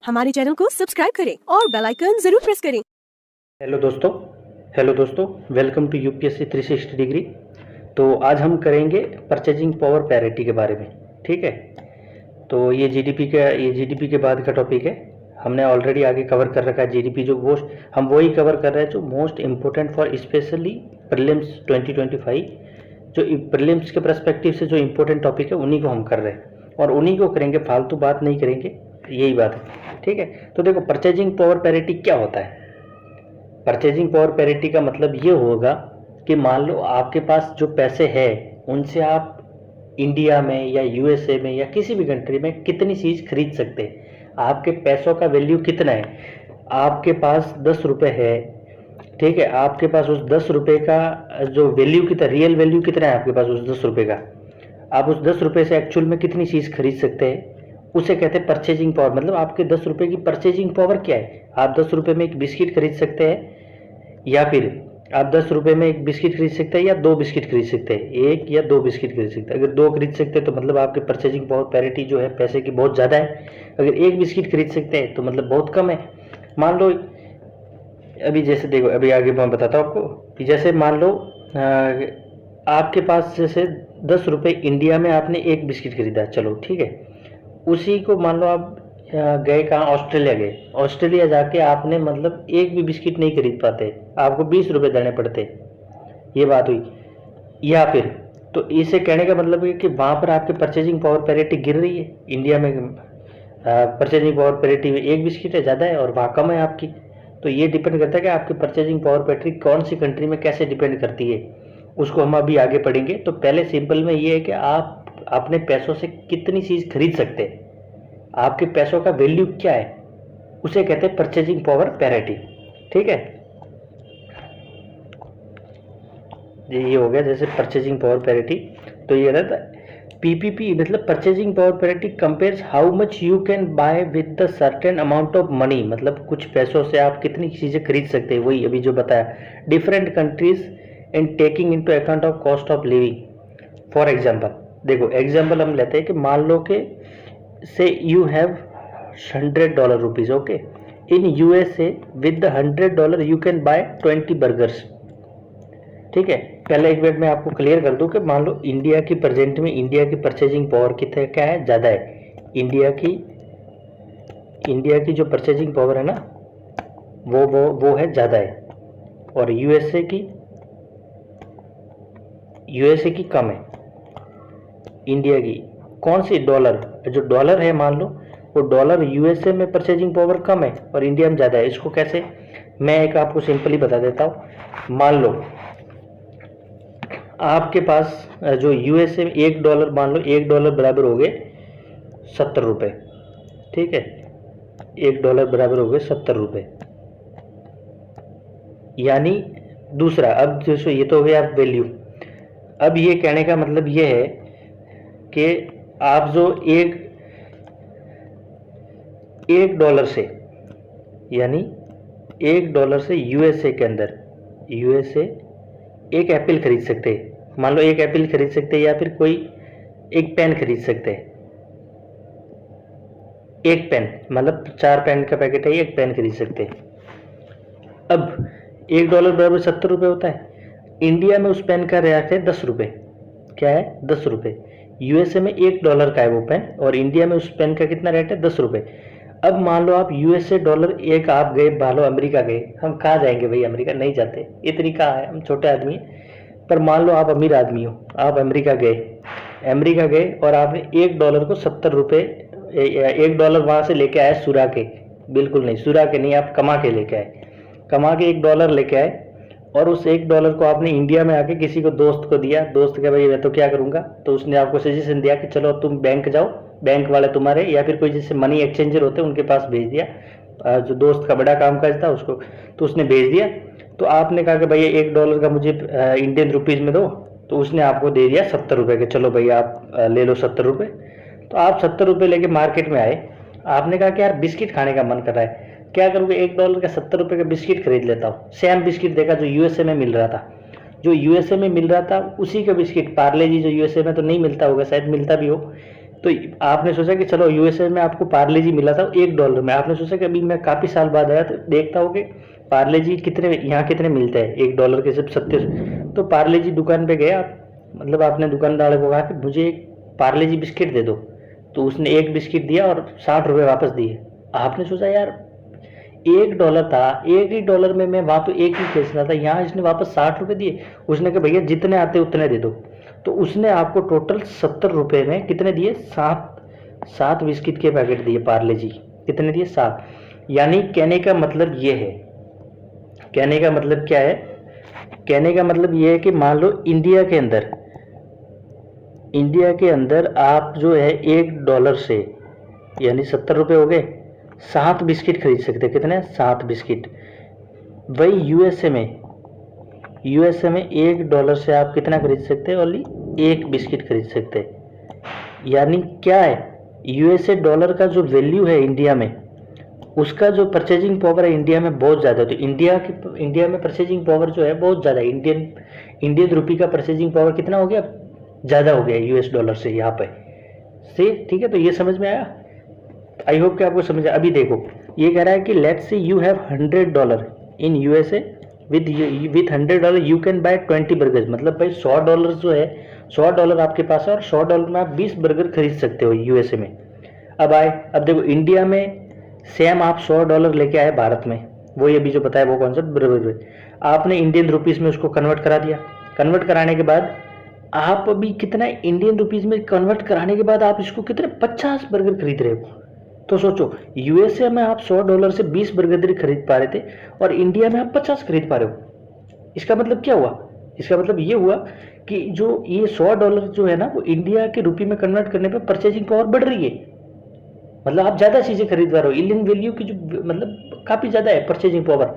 हमारे चैनल को सब्सक्राइब करें और बेल आइकन जरूर प्रेस करें। हेलो दोस्तों, वेलकम टू यूपीएससी 360 डिग्री। तो आज हम करेंगे परचेजिंग पावर पैरिटी के बारे में। ठीक है, तो ये जीडीपी के बाद का टॉपिक है। हमने ऑलरेडी आगे कवर कर रखा है जीडीपी, जो मोस्ट हम वही कवर कर रहे हैं जो most important for specially prelims 2025। जो प्रीलिम्स के पर्सपेक्टिव से जो इम्पोर्टेंट टॉपिक है उन्हीं को हम कर रहे हैं और उन्हीं को करेंगे, फालतू बात नहीं करेंगे, यही बात है। ठीक है, तो देखो परचेजिंग पावर पैरिटी क्या होता है। परचेजिंग पावर पैरिटी का मतलब ये होगा कि मान लो आपके पास जो पैसे हैं उनसे आप इंडिया में या यूएसए में या किसी भी कंट्री में कितनी चीज़ खरीद सकते हैं। आपके पैसों का वैल्यू कितना है। आपके पास 10 रुपये है, ठीक है, आपके पास उस 10 रुपये का जो वैल्यू कितना, रियल वैल्यू कितना है आपके पास उस 10 रुपये का। आप उस 10 रुपये से एक्चुअल में कितनी चीज़ खरीद सकते हैं, उसे कहते हैं परचेजिंग पावर। मतलब आपके 10 रुपये की परचेजिंग पावर क्या है। आप 10 रुपये में एक बिस्किट खरीद सकते हैं, या फिर आप 10 रुपये में एक बिस्किट खरीद सकते हैं या 2 बिस्किट खरीद सकते हैं, 1 या 2 बिस्किट खरीद सकते हैं। अगर 2 खरीद सकते हैं तो मतलब आपकी परचेजिंग पावर पैरिटी जो है पैसे की बहुत ज़्यादा है। अगर 1 बिस्किट खरीद सकते हैं तो मतलब बहुत कम है। मान लो अभी जैसे देखो, अभी आगे मैं बताता हूँ आपको कि जैसे मान लो आपके पास जैसे 10 रुपये इंडिया में आपने 1 बिस्किट खरीदा, चलो ठीक है, उसी को मान लो आप गए कहाँ, ऑस्ट्रेलिया गए। ऑस्ट्रेलिया जाके आपने मतलब 1 भी बिस्किट नहीं खरीद पाते, आपको 20 रुपये देने पड़ते, ये बात हुई। या फिर तो इसे कहने का मतलब है कि वहाँ पर आपकी परचेजिंग पावर पैरिटी गिर रही है। इंडिया में परचेजिंग पावर पैरिटी में 1 बिस्किट है ज़्यादा है और वहाँ कम है आपकी। तो ये डिपेंड करता है कि आपकी परचेजिंग पावर पैरिटी कौन सी कंट्री में कैसे डिपेंड करती है, उसको हम अभी आगे पढ़ेंगे। तो पहले सिंपल में ये है कि आप अपने पैसों से कितनी चीज़ खरीद सकते हैं, आपके पैसों का वैल्यू क्या है, उसे कहते हैं परचेजिंग पावर पैरिटी। ठीक है, ये हो गया जैसे परचेजिंग पावर पैरिटी। तो ये रहता है पीपीपी, मतलब purchasing power parity compares how much you can bye with the certain amount of money. मतलब कुछ पैसों से आप कितनी चीज़ें खरीद सकते हैं, वही अभी जो बताया। Different countries and taking into account of cost of living. For example देखो, एग्जांपल हम लेते हैं कि मान लो कि से you have $100 okay, in USA with the $100 you can bye 20 burgers. ठीक है, पहले एक मिनट में आपको क्लियर कर दूं कि मान लो इंडिया की प्रेजेंट में इंडिया की परचेजिंग पावर कितने क्या है, ज़्यादा है। इंडिया की जो परचेजिंग पावर है ना वो है ज़्यादा है, और यूएसए की कम है। इंडिया की कौन सी, डॉलर, जो डॉलर है मान लो वो डॉलर यूएसए में परचेजिंग पावर कम है और इंडिया में ज़्यादा है। इसको कैसे, मैं एक आपको सिंपली बता देता हूँ। मान लो आपके पास जो यूएसए में $1, मान लो $1 बराबर हो गए 70 रुपये। ठीक है, $1 बराबर हो गए 70 रुपये। यानी दूसरा, अब जैसे ये तो हो गया आप वैल्यू। अब ये कहने का मतलब ये है कि आप जो $1 से, यानी $1 से यूएसए के अंदर, यूएसए एक एप्पल खरीद सकते हैं। मान लो एक एप्पल खरीद सकते हैं, या फिर कोई एक पेन खरीद सकते हैं। एक पेन मतलब 4 पेन का पैकेट है, एक पेन खरीद सकते हैं। अब $1 बराबर 70 रुपये होता है। इंडिया में उस पेन का रेट है 10 रुपये। क्या है, 10 रुपये। यूएसए में $1 का है वो पेन, और इंडिया में उस पेन का कितना रेट है, 10 रुपये। अब मान लो आप यूएसए डॉलर एक आप गए, मान लो अमेरिका गए। हम कहाँ जाएंगे भाई, अमेरिका नहीं जाते, इतनी कहाँ है, हम छोटे आदमी हैं। पर मान लो आप अमीर आदमी हो, आप अमेरिका गए और आपने $1 को 70 रुपये, $1 वहाँ से लेके आए सुरा के, बिल्कुल नहीं सुरा के नहीं, आप कमा के लेके आए, कमा के $1 लेके आए, और उस $1 को आपने इंडिया में आके किसी को, दोस्त को दिया। दोस्त के भाई मैं तो क्या करूँगा, तो उसने आपको सजेशन दिया कि चलो तुम बैंक जाओ, बैंक वाले तुम्हारे, या फिर कोई जैसे मनी एक्सचेंजर होते हैं उनके पास भेज दिया। जो दोस्त का बड़ा काम काज था उसको, तो उसने भेज दिया। तो आपने कहा कि भाई $1 का मुझे इंडियन रुपीज़ में दो, तो उसने आपको दे दिया 70 रुपये के, चलो भाई आप ले लो 70 रुपये। तो आप 70 रुपये लेके मार्केट में आए, आपने कहा कि यार बिस्किट खाने का मन कर रहा है, क्या करोगे, $1 का 70 रुपये का बिस्किट खरीद लेता हूँ। सेम बिस्किट देखा जो यूएसए में मिल रहा था, उसी का बिस्किट, पार्ले जी जो यूएसए में तो नहीं मिलता होगा, शायद मिलता भी हो, तो आपने सोचा कि चलो यूएसए में आपको पार्ले जी मिला था $1 में, आपने सोचा कि अभी मैं काफ़ी साल बाद आया तो देखता हूँ कि पार्ले जी कितने यहाँ कितने मिलते हैं, $1 के सिर्फ 70। तो पार्ले जी दुकान पे गए आप, मतलब आपने दुकानदार को कहा कि मुझे एक पार्ले जी बिस्किट दे दो, तो उसने एक बिस्किट दिया और ₹60 वापस दिए। आपने सोचा यार $1 था, एक ही डॉलर में मैं वहाँ तो एक ही बेचना था, यहाँ इसने वापस ₹60 दिए। उसने कहा भैया जितने आते उतने दे दो। तो उसने आपको टोटल ₹70 में कितने दिए, सात बिस्किट के पैकेट दिए पार्ले जी। कितने दिए, 7। यानी कहने का मतलब ये है, कहने का मतलब क्या है, कहने का मतलब ये है कि मान लो इंडिया के अंदर आप जो है $1 से यानी ₹70 हो गए, 7 बिस्किट खरीद सकते। कितने, 7 बिस्किट। वही यूएसए में $1 से आप कितना खरीद सकते हैं, ओनली एक बिस्किट खरीद सकते हैं। यानी क्या है, यूएसए डॉलर का जो वैल्यू है इंडिया में, उसका जो परचेजिंग पावर है इंडिया में बहुत ज़्यादा है। तो इंडिया में परचेजिंग पावर जो है बहुत ज़्यादा है। इंडियन रुपी का परचेजिंग पावर कितना हो गया, ज़्यादा हो गया यूएस डॉलर से यहाँ पे से। ठीक है, तो ये समझ में आया, आई होप कि आपको समझ आया। अभी देखो ये कह रहा है कि let's say you have $100 in USA, with $100 you can bye 20 burger. मतलब भाई $100 जो है, $100 आपके पास है और $100 में आप 20 बर्गर खरीद सकते हो यूएसए में। अब देखो इंडिया में सेम आप $100 लेके आए भारत में, वो ये भी जो बताया वो कॉन्सेप्ट बराबर, आपने इंडियन रुपीज़ में उसको कन्वर्ट करा दिया। कन्वर्ट कराने के बाद आप अभी कितना इंडियन रुपीज़ में कन्वर्ट कराने के बाद आप इसको कितने 50 बर्गर खरीद रहे हो। तो सोचो यूएसए में आप $100 से 20 बर्गर खरीद पा रहे थे और इंडिया में आप 50 खरीद पा रहे हो। इसका मतलब क्या हुआ, इसका मतलब ये हुआ कि जो ये $100 जो है ना, वो इंडिया के रुपये में कन्वर्ट करने पे परचेजिंग पावर बढ़ रही है। मतलब आप ज़्यादा चीज़ें खरीद पा रहे हो, इंडियन वैल्यू की जो मतलब काफ़ी ज़्यादा है परचेजिंग पावर।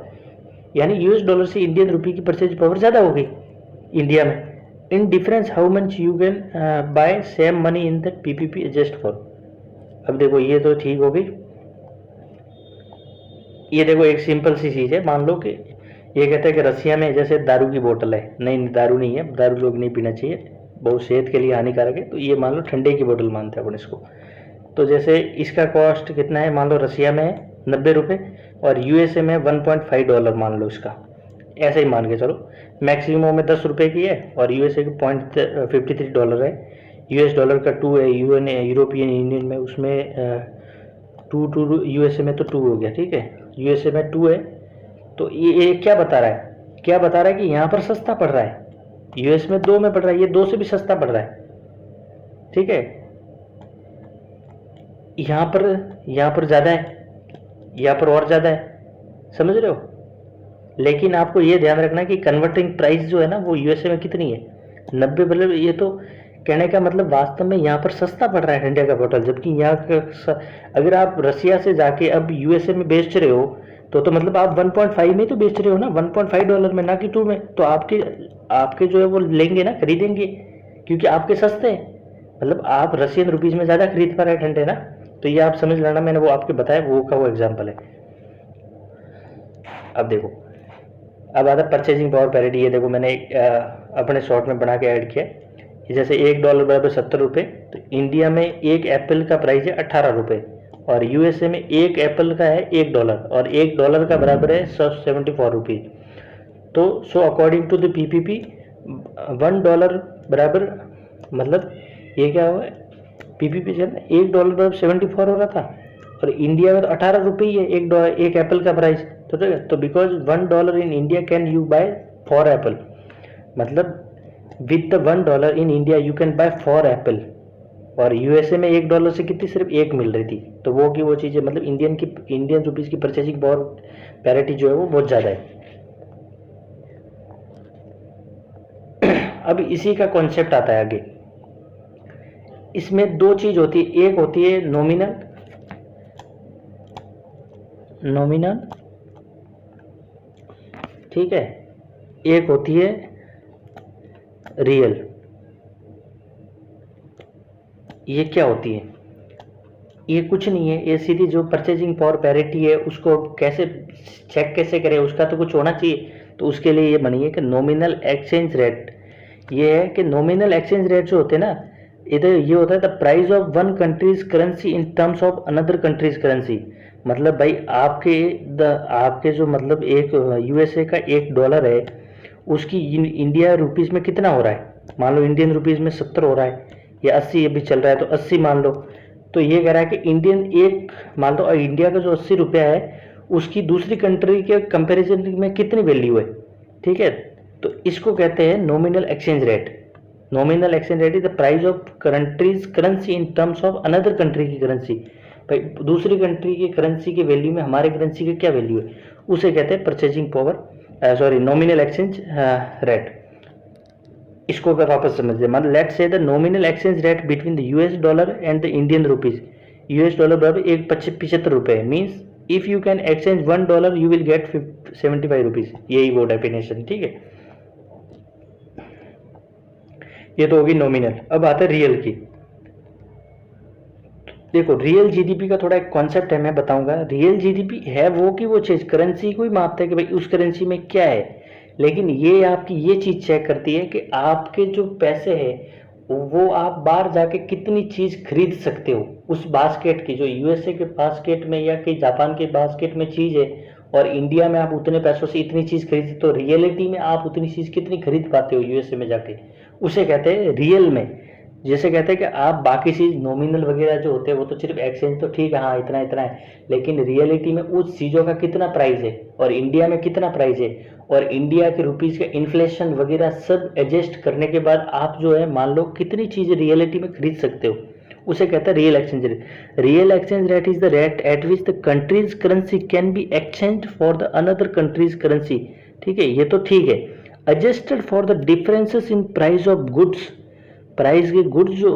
यानी यूएस डॉलर से इंडियन रुपये की परचेजिंग पावर ज़्यादा हो गई इंडिया में। In difference how much you can bye same money in the PPP adjust for. अब देखो ये तो ठीक हो गई। ये देखो एक सिंपल सी चीज़ है, मान लो कि ये कहते हैं कि रसिया में जैसे दारू की बोतल है, नहीं दारू नहीं है, दारू लोग नहीं पीना चाहिए, बहुत सेहत के लिए हानिकारक है। तो ये मान लो ठंडे की बोतल मानते हैं अपन इसको। तो जैसे इसका कॉस्ट कितना है, मान लो रसिया में है $90 और यूएसए में $1.5 मान लो इसका, ऐसे ही मान के चलो। मैक्सिमम में $10 की है और यूएसए की $0.53 है। यूएस डॉलर का 2 है, यूरोपियन यूनियन में उसमें 2 यूएसए में तो 2 हो गया। ठीक है, यूएसए में 2 है। तो ये क्या बता रहा है, क्या बता रहा है कि यहाँ पर सस्ता पड़ रहा है, यूएस में 2 में पड़ रहा है, ये 2 से भी सस्ता पड़ रहा है। ठीक है, यहाँ पर ज़्यादा है, यहाँ पर और ज़्यादा है, समझ रहे हो। लेकिन आपको ये ध्यान रखना कि कन्वर्टिंग प्राइस जो है ना वो यूएसए में कितनी है, 90। मतलब ये तो कहने का मतलब वास्तव में यहाँ पर सस्ता पड़ रहा है ठंडे का बोतल, जबकि यहाँ अगर आप रसिया से जाके अब यूएसए में बेच रहे हो तो मतलब आप 1.5 में तो बेच रहे हो ना, $1.5 में, ना कि 2 में। तो आपके जो है वो लेंगे ना, खरीदेंगे, क्योंकि आपके सस्ते हैं। मतलब आप रशियन रुपीज़ में ज़्यादा खरीद पा रहे हैं ठंडे ना। तो ये आप समझ लेना, मैंने वो आपके बताया वो का वो एग्जाम्पल है। अब देखो, अब आता परचेजिंग पावर पैरिटी। ये देखो मैंने अपने शॉर्ट में बना के ऐड किया। जैसे $1 बराबर $70, तो इंडिया में एक एप्पल का प्राइस है $18 और यूएसए में एक एप्पल का है $1 और $1 का बराबर है 74 तो so according to the PPP $1 बराबर, मतलब ये क्या हुआ, पीपीपी से $1 बराबर 74 हो रहा था और इंडिया में तो ₹18 ही है एक एप्पल का प्राइस। तो because $1 in India can you buy 4 apple, मतलब with the $1 in India you can buy 4 apple. और यूएसए में $1 से कितनी, सिर्फ एक मिल रही थी। तो वो की वो चीज़ें, मतलब इंडियन रुपीज़ की परचेजिंग पावर पैरिटी जो है वो बहुत ज़्यादा है। अब इसी का कॉन्सेप्ट आता है आगे। इसमें 2 चीज़ होती है, एक होती है नॉमिनल, ठीक है, एक होती है रियल। ये क्या होती है, ये कुछ नहीं है, ये सीधी जो परचेजिंग पावर पैरिटी है उसको कैसे चेक कैसे करें, उसका तो कुछ होना चाहिए। तो उसके लिए ये बनी है कि नॉमिनल एक्सचेंज रेट। ये है कि नॉमिनल एक्सचेंज रेट जो होते हैं ना, इधर ये होता है the price of one countries currency in terms of another countries currency. मतलब भाई आपके जो मतलब एक यूएसए का $1 है, उसकी इंडिया रुपीज़ में कितना हो रहा है। मान लो इंडियन रुपीज़ में 70 हो रहा है या 80 अभी चल रहा है, तो 80 मान लो। तो ये कह रहा है कि मान लो इंडिया का जो 80 रुपया है उसकी दूसरी कंट्री के कंपैरिजन में कितनी वैल्यू है। ठीक है, तो इसको कहते हैं nominal exchange rate. Nominal exchange rate is the price of countries currency in terms of another country की करेंसी। भाई दूसरी कंट्री की करेंसी के वैल्यू में हमारे करेंसी की क्या वैल्यू है, उसे कहते हैं purchasing power, nominal exchange rate. इसको अगर वापस समझिए, मतलब let's say the nominal exchange rate between the US dollar and the Indian rupees. US dollar बराबर 75 रुपये means if you can exchange $1 you will get 75 rupees. यही वो डेफिनेशन। ठीक है, ये तो होगी नॉमिनल। अब आता है रियल की। देखो रियल जीडीपी का थोड़ा एक कॉन्सेप्ट है, मैं बताऊंगा। रियल जीडीपी है वो कि वो चीज करेंसी को ही मापता है कि भाई उस करेंसी में क्या है, लेकिन ये आपकी ये चीज चेक करती है कि आपके जो पैसे हैं वो आप बाहर जाके कितनी चीज खरीद सकते हो उस बास्केट की। जो यूएसए के बास्केट में या कि जापान के बास्केट में चीज है और इंडिया में आप उतने पैसों से इतनी चीज खरीद, तो रियलिटी में आप उतनी चीज कितनी खरीद पाते हो यूएसए में जाके, उसे कहते हैं रियल में। जैसे कहते हैं कि आप बाकी चीज नॉमिनल वगैरह जो होते हैं वो तो सिर्फ एक्सचेंज तो ठीक है, हाँ इतना इतना है, लेकिन रियलिटी में उस चीजों का कितना प्राइस है और इंडिया में कितना प्राइस है और इंडिया के रुपीज का इन्फ्लेशन वगैरह सब एडजस्ट करने के बाद आप जो है मान लो कितनी चीजें रियलिटी में खरीद सकते हो, उसे कहता है real exchange rate. Real exchange rate is the rate at which the countries currency can be exchange for the another countries currency. ठीक है, ये तो ठीक है। Adjusted for the differences in price of goods. Price के goods जो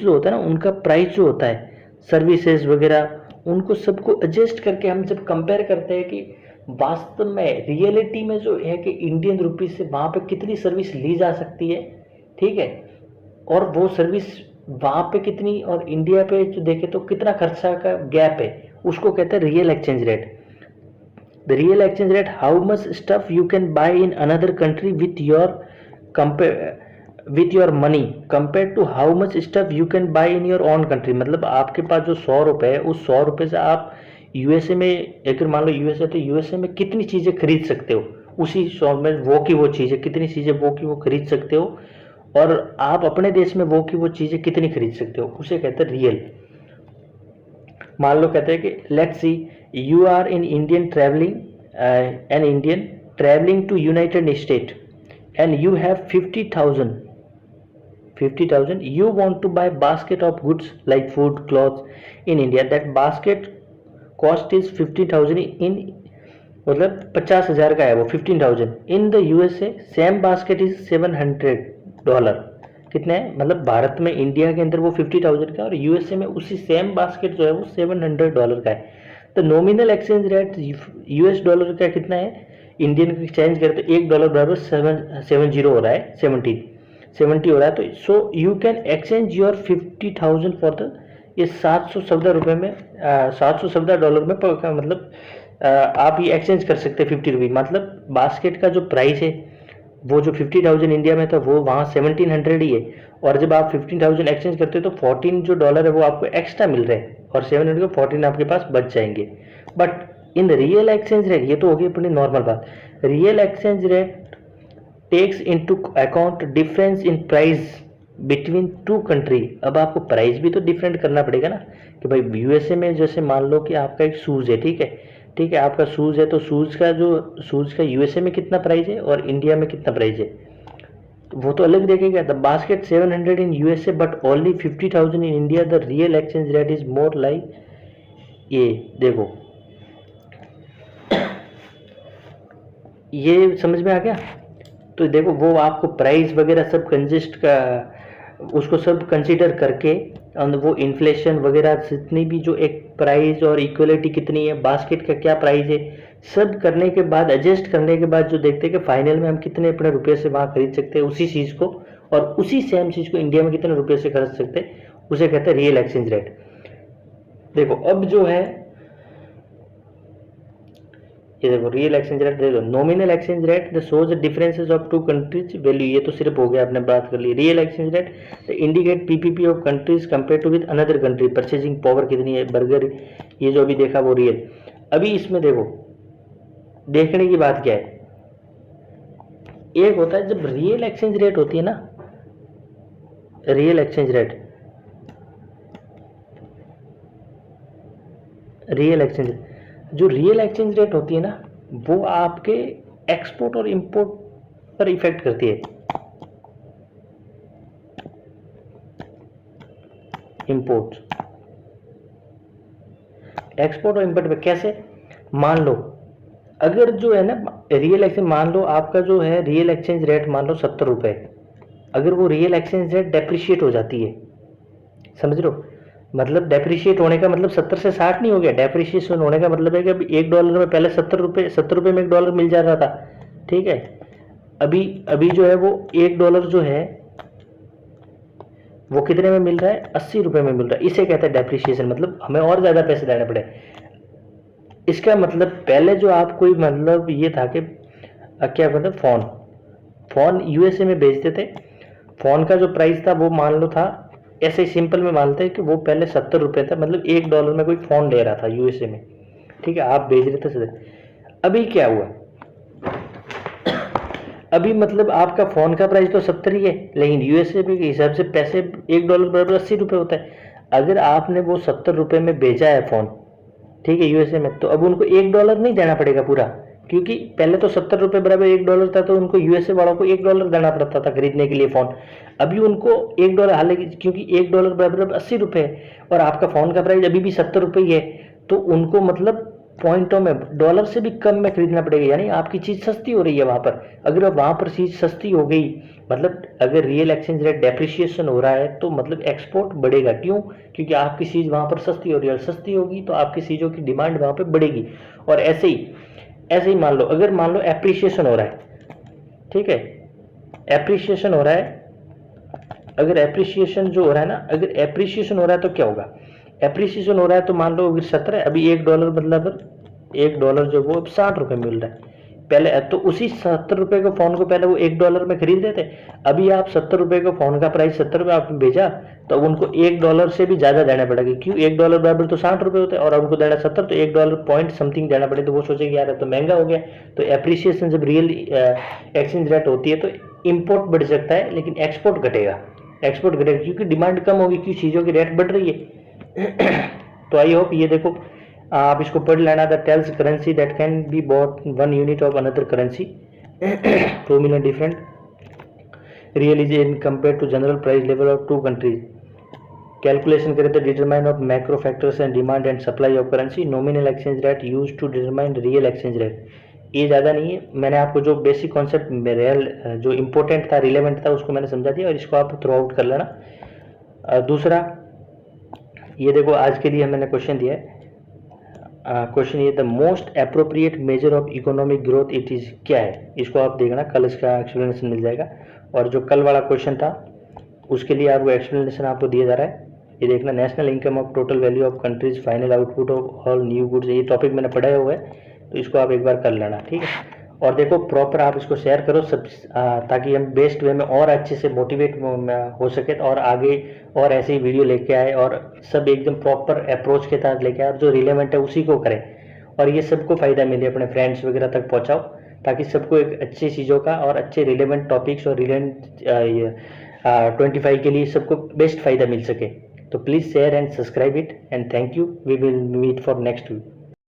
होता है ना, उनका प्राइस जो होता है, सर्विसेज वगैरह, उनको सबको एडजस्ट करके हम जब कंपेयर करते हैं कि वास्तव में रियलिटी में जो है कि इंडियन रुपीज से वहाँ पे कितनी सर्विस ली जा सकती है। ठीक है, और वो सर्विस वहाँ पे कितनी और इंडिया पे जो देखे तो कितना खर्चा का गैप है, उसको कहते हैं real exchange rate. The real exchange rate how much stuff you can buy in another country with your money compare to how much stuff you can buy in your own country. मतलब आपके पास जो 100 रुपये है, उस 100 रुपये से आप USA में, अगर मान लो यूएसए, तो यूएसए में कितनी चीज़ें खरीद सकते हो उसी 100 में, वो की वो चीज़ें कितनी चीज़ें वो की वो खरीद सकते हो, और आप अपने देश में वो की वो चीज़ें कितनी खरीद सकते हो, उसे कहते हैं रियल। मान लो कहते हैं कि let's see you are in Indian travelling an Indian travelling to United State and you have 50,000 you want to buy basket of goods like food, clothes in India. That basket cost is 50,000 in, मतलब 50,000 का है वो, 15,000 in the USA same basket is $700। कितने है, मतलब भारत में India के अंदर वो 50,000 का और यूएसए में उसी सेम बास्केट जो है वो $700 का है। तो nominal exchange rate US dollar का कितना है, इंडियन का एक्सचेंज करते $1 बराबर 70 हो रहा है, 70 हो रहा है। तो so you can exchange your 50,000 for the, ये 714 रुपये में, $714 में मतलब आप ये एक्सचेंज कर सकते हैं 50 रुपये। मतलब बास्केट का जो प्राइस है वो जो 50,000 इंडिया में था वो वहाँ 1700 ही है, और जब आप 15,000 एक्सचेंज करते हो तो 14 जो डॉलर है वो आपको एक्स्ट्रा मिल रहे हैं और 700 को 14 आपके पास बच जाएंगे। But in real exchange rate, ये तो होगी अपनी नॉर्मल बात, real exchange rate takes into account difference in price between two country. अब आपको प्राइस भी तो डिफरेंट करना पड़ेगा ना, कि भाई यूएसए में जैसे मान लो कि आपका एक शूज़ है, ठीक है, आपका शूज़ है, तो शूज़ का यूएसए में कितना प्राइस है और इंडिया में कितना प्राइस है, तो वो तो अलग देखेगा। The basket 700 in USA but only 50,000 in India, the real exchange rate is more like, ये देखो ये समझ में आ गया। तो देखो वो आपको प्राइस वगैरह सब कंजेस्ट का, उसको सब कंसीडर करके, और वो इन्फ्लेशन वगैरह जितनी भी जो एक प्राइस और इक्वलिटी कितनी है, बास्केट का क्या प्राइस है, सब करने के बाद एडजस्ट करने के बाद जो देखते हैं कि फाइनल में हम कितने अपने रुपये से वहाँ खरीद सकते हैं उसी चीज़ को, और उसी सेम चीज़ को इंडिया में कितने रुपये से खरीद सकते हैं, उसे कहते हैं रियल एक्सचेंज रेट। देखो अब जो है ये देखो रियल एक्सचेंज रेट देखो, nominal exchange rate the shows differences of two countries value, ये तो सिर्फ हो गया, आपने बात कर ली। Real exchange rate the indicate PPP of countries compare to with another country, purchasing power कितनी है, बर्गर, ये जो अभी देखा वो रियल। अभी इसमें देखो देखने की बात क्या है, एक होता है जब रियल एक्सचेंज रेट होती है ना, real exchange rate, real exchange, जो रियल एक्सचेंज रेट होती है ना वो आपके एक्सपोर्ट और इंपोर्ट पर इफेक्ट करती है। इंपोर्ट, एक्सपोर्ट और इंपोर्ट पे कैसे, मान लो अगर जो है ना रियल एक्सचेंज, मान लो आपका जो है रियल एक्सचेंज रेट मान लो 70 रुपए, अगर वो रियल एक्सचेंज रेट डेप्रिशिएट हो जाती है, समझ लो, मतलब डेप्रिशिएट होने का मतलब 70 से 60 नहीं हो गया, डेप्रिशिएशन होने का मतलब है कि अभी $1 में पहले 70 रुपए में $1 मिल जा रहा था, ठीक है, अभी जो है वो $1 जो है वो कितने में मिल रहा है, 80 रुपए में मिल रहा है। इसे कहते हैं डेप्रिशिएशन, मतलब हमें और ज्यादा पैसे देने पड़े। इसका मतलब पहले जो आप कोई मतलब ये था कि क्या मतलब फोन यूएसए में बेचते थे, फोन का जो प्राइस था वो मान लो था, ऐसे ही सिंपल में मानते हैं कि वो पहले 70 रुपए था, मतलब $1 में कोई फोन ले रहा था यूएसए में, ठीक है, आप बेच रहे थे सीधे। अभी क्या हुआ, अभी मतलब आपका फोन का प्राइस तो 70 ही है, लेकिन यूएसए के हिसाब से पैसे $1 बराबर 80 रुपए होता है। अगर आपने वो 70 रुपए में बेचा है फोन, ठीक है, यूएसए में, तो अब उनको $1 नहीं देना पड़ेगा पूरा, क्योंकि पहले तो 70 रुपए बराबर $1 था, तो उनको यूएसए वालों को $1 देना पड़ता था खरीदने के लिए फोन। अभी उनको $1, हालांकि क्योंकि $1 बराबर 80 रुपए है और आपका फोन का प्राइस अभी भी 70 रुपए ही है, तो उनको मतलब पॉइंटों में डॉलर से भी कम में खरीदना पड़ेगा, यानी आपकी चीज सस्ती हो रही है वहां पर। अगर अब वहां पर चीज सस्ती हो गई, मतलब अगर रियल एक्सचेंज रेट डेप्रिशिएशन हो रहा है तो मतलब एक्सपोर्ट बढ़ेगा, क्यों, क्योंकि आपकी चीज वहां पर सस्ती हो रही है, और सस्ती होगी तो आपकी चीजों की डिमांड वहां पर बढ़ेगी। और ऐसे ही मान लो, अगर मान लो एप्रिशिएशन हो रहा है, ठीक है, एप्रिशिएशन हो रहा है, अगर एप्रिशिएशन जो हो रहा है ना, अगर एप्रिशिएशन हो रहा है तो क्या होगा, एप्रिसिएशन हो रहा है तो मान लो अगर 17 है, अभी $1 मतलब $1 जो वो अब 60 रुपए मिल रहा है, पहले तो उसी 70 रुपए के फोन को पहले वो $1 में खरीद रहे थे, अभी आप 70 रुपए का फोन का प्राइस 70 रुपए आपने भेजा, तो उनको $1 से भी ज्यादा देना पड़ेगा, क्यों, $1 बराबर तो 60 रुपए होते हैं और उनको देना 70, तो $1 पॉइंट समथिंग देना पड़े, तो वो सोचेंगे यार तो महंगा हो गया। तो एप्रिसिएशन जब रियल एक्सचेंज रेट होती है तो इम्पोर्ट बढ़ सकता है, लेकिन एक्सपोर्ट घटेगा, क्योंकि डिमांड कम होगी, क्योंकि चीजों की रेट बढ़ रही है। तो आई होप ये देखो आप इसको पढ़ लेना, the tells currency that can be bought 1 unit of another currency 2 million different real is in compare to general price level of 2 countries. Calculation करें तो determine of macro factors and demand and supply of currency, nominal exchange rate use to determine real exchange rate. ये ज़्यादा नहीं है, मैंने आपको जो basic concept real जो इम्पोर्टेंट था, रिलेवेंट था, उसको मैंने समझा दिया, और इसको आप थ्रू आउट कर लेना। दूसरा ये देखो आज के लिए मैंने क्वेश्चन दिया है, क्वेश्चन ये the most appropriate measure of economic growth it is, क्या है, इसको आप देखना, कल इसका एक्सप्लेनेशन मिल जाएगा। और जो कल वाला क्वेश्चन था उसके लिए आपको एक्सप्लेनेशन आपको दिया जा रहा है, ये देखना, national income of total value of countries final output of all new goods, ये टॉपिक मैंने पढ़ाया हुआ है, तो इसको आप एक बार कर लेना, ठीक है। और देखो प्रॉपर आप इसको शेयर करो सब, ताकि हम बेस्ट वे में और अच्छे से मोटिवेट हो सके, और आगे और ऐसे ही वीडियो लेके आए, और सब एकदम प्रॉपर अप्रोच के साथ लेके आए, जो रिलेवेंट है उसी को करें, और ये सबको फ़ायदा मिले, अपने फ्रेंड्स वगैरह तक पहुँचाओ, ताकि सबको एक अच्छी चीज़ों का और अच्छे रिलेवेंट टॉपिक्स और रिलेवेंट 25 के लिए सबको बेस्ट फ़ायदा मिल सके। तो please share and subscribe it, and thank you, we will meet for next week.